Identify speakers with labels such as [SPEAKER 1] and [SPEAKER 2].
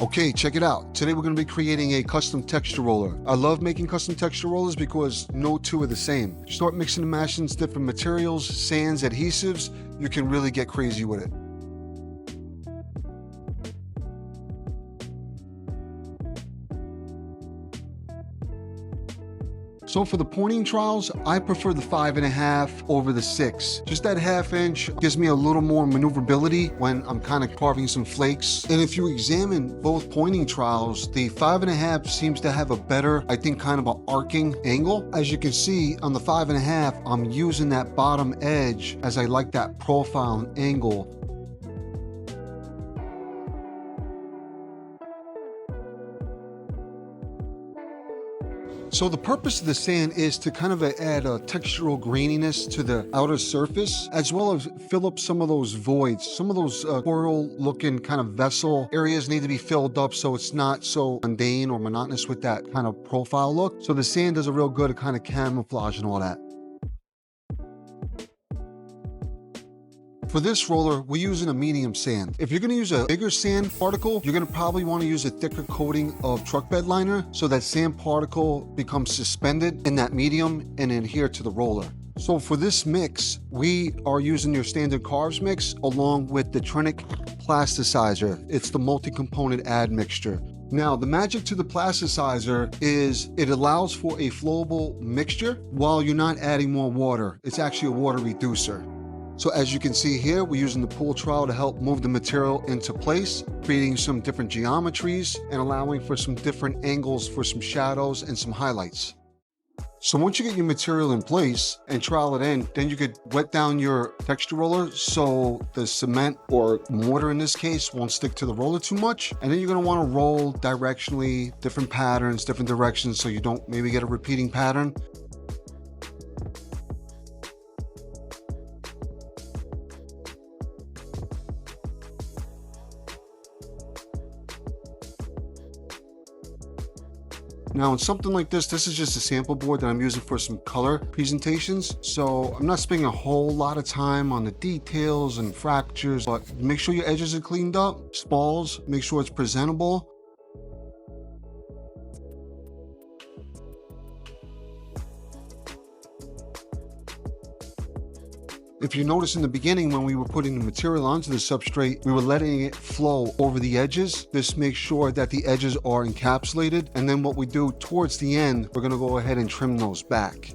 [SPEAKER 1] Okay, check it out. Today we're going to be creating a custom texture roller. I love making custom texture rollers because no two are the same. Start mixing and mashing different materials, sands, adhesives, you can really get crazy with it. So for the pointing trowels, I prefer the 5.5 over the 6. Just that 1/2 inch gives me a little more maneuverability when I'm kind of carving some flakes. And if you examine both pointing trowels, the 5.5 seems to have a better, I think, kind of an arcing angle. As you can see on the 5.5, I'm using that bottom edge as I like that profile and angle. So the purpose of the sand is to kind of add a textural graininess to the outer surface, as well as fill up some of those voids. Some of those coral looking kind of vessel areas need to be filled up so it's not so mundane or monotonous with that kind of profile look. So the sand does a real good kind of camouflage and all that. For this roller, we're using a medium sand. If you're gonna use a bigger sand particle, you're gonna probably wanna use a thicker coating of truck bed liner so that sand particle becomes suspended in that medium and adhere to the roller. So for this mix, we are using your standard CarVZ mix along with the Trinic Plasticizer. It's the multi-component add mixture. Now, the magic to the plasticizer is it allows for a flowable mixture while you're not adding more water. It's actually a water reducer. So as you can see here, we're using the pool trowel to help move the material into place, creating some different geometries and allowing for some different angles for some shadows and some highlights. So once you get your material in place and trowel it in, then you could wet down your texture roller so the cement or mortar in this case won't stick to the roller too much. And then you're gonna wanna roll directionally, different patterns, different directions so you don't maybe get a repeating pattern. Now in something like this is just a sample board that I'm using for some color presentations. So I'm not spending a whole lot of time on the details and fractures, but make sure your edges are cleaned up, spalls, make sure it's presentable. If you notice in the beginning when we were putting the material onto the substrate, we were letting it flow over the edges. This makes sure that the edges are encapsulated. And then what we do towards the end, we're gonna go ahead and trim those back.